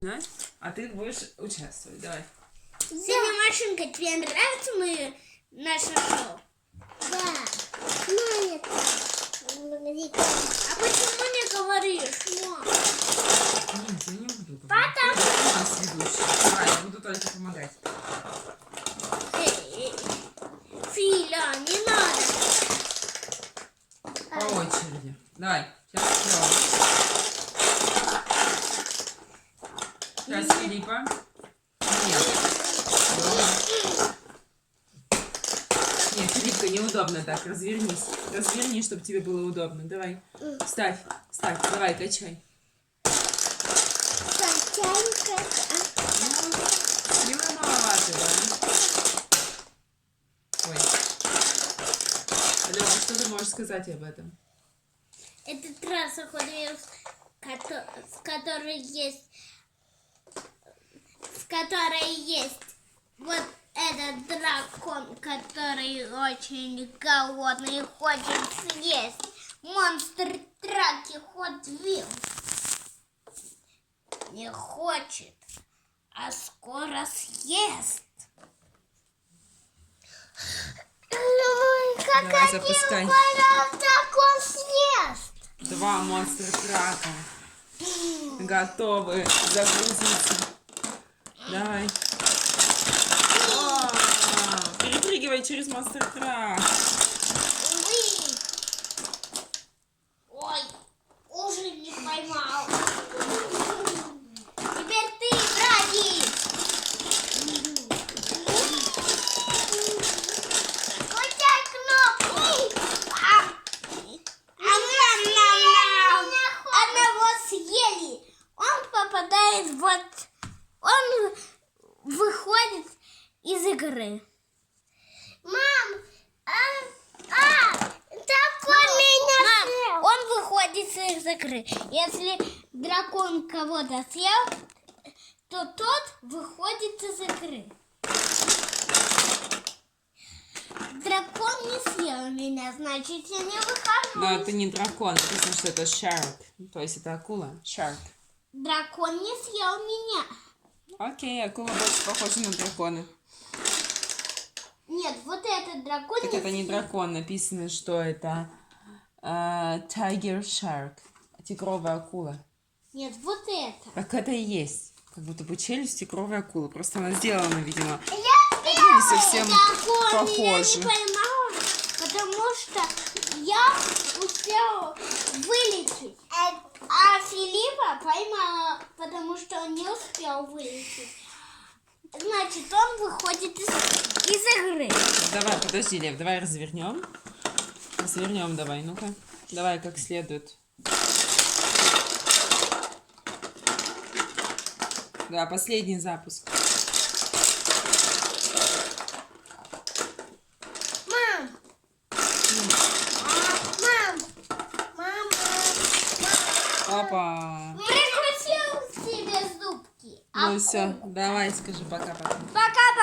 А ты будешь участвовать. Давай. Синяя машинка, тебе нравится наше шоу? Да. Нравится. А почему не говоришь, мам? Нет, я не буду. Потому Я у нас ведущий. Давай, я буду только помогать. Филя, не надо. По очереди. Давай, сейчас Лёва. Сейчас Филиппа. Нет. Лёва. Нет, Филиппка, неудобно так. Развернись. Разверни, чтобы тебе было удобно. Давай. Ставь. Ставь. Давай, качай. Силы маловато, да? Ой. Лёва, что ты можешь сказать об этом? Это трасса ходовик, в которой есть вот этот дракон, который очень голодный и хочет съесть. Монстр Траки Hot Wheels. Не хочет, а скоро съест. Давай, запускай. Дракон съест. 2 монстра трака. Готовы загрузиться. Давай. Перепрыгивай через монстр трак. Ой, уже не поймал. Теперь ты, Браги. Включай кнопку. Одного съели. Он попадает он выходит из игры. Мам, дракон меня съел. Он выходит из игры. Если дракон кого-то съел, то тот выходит из игры. Дракон не съел меня, значит, я не выхожу. Но это не дракон, написано, что это shark. То есть это акула. Shark. Дракон не съел меня. Окей, акула больше похожа на дракона. Нет, вот этот дракон Так это не дракон, написано, что это tiger shark. Тигровая акула. Нет, вот это. Так это и есть. Как будто бы челюсть тигровой акулы. Просто она сделана, видимо. Я не совсем дракон меня похоже. не поймал, потому что я успел вылететь. А Филиппа поймала, потому что он не успел вылететь. Значит, он выходит из игры. Давай, подожди, Лев, давай развернем. Развернем давай, ну-ка. Давай как следует. Да, последний запуск. Мам. Мама. Опа. Прикусил себе зубки. Ну все, давай, скажи пока-пока. Пока-пока.